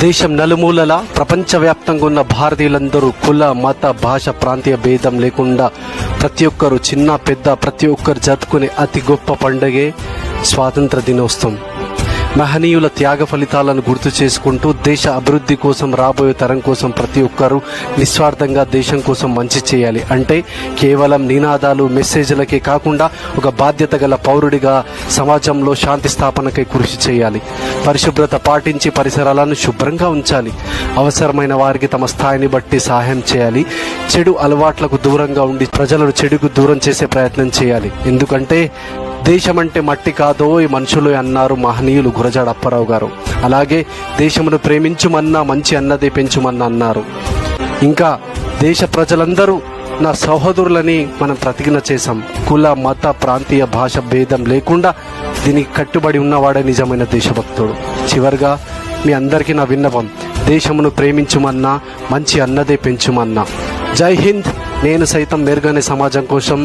దేశం నలుమూలల ప్రపంచవ్యాప్తంగా ఉన్న భారతీయులందరూ కుల మత భాష ప్రాంతీయ భేదం లేకుండా ప్రతి ఒక్కరు చిన్న పెద్ద ప్రతి ఒక్కరు జరుపుకునే అతి గొప్ప పండుగే స్వాతంత్ర దినోత్సవం. మహనీయుల త్యాగ ఫలితాలను గుర్తు చేసుకుంటూ దేశ అభివృద్ధి కోసం, రాబోయే తరం కోసం ప్రతి ఒక్కరూ నిస్వార్థంగా దేశం కోసం మంచి చేయాలి. అంటే కేవలం నినాదాలు మెసేజ్లకే కాకుండా ఒక బాధ్యత గల పౌరుడిగా సమాజంలో శాంతి స్థాపనకై కృషి చేయాలి. పరిశుభ్రత పాటించి పరిసరాలను శుభ్రంగా ఉంచాలి. అవసరమైన వారికి తమ స్థాయిని బట్టి సహాయం చేయాలి. చెడు అలవాట్లకు దూరంగా ఉండి ప్రజలను చెడుకు దూరం చేసే ప్రయత్నం చేయాలి. ఎందుకంటే దేశమంటే మట్టి కాదో ఈ మనుషులు అన్నారు మహనీయులు గురజాడ అప్పారావు గారు. అలాగే దేశమును ప్రేమించుమన్నా మంచి అన్నదే పెంచుమన్నా అన్నారు. ఇంకా దేశ ప్రజలందరూ నా సహోదరులని మనం ప్రతిజ్ఞ చేశాం. కుల మత ప్రాంతీయ భాష భేదం లేకుండా దీనికి కట్టుబడి ఉన్నవాడే నిజమైన దేశభక్తుడు. చివరిగా మీ అందరికీ నా విన్నపం, దేశమును ప్రేమించుమన్నా మంచి అన్నదే పెంచుమన్నా. జై హింద్. నేను సైతం మెరుగైన సమాజం కోసం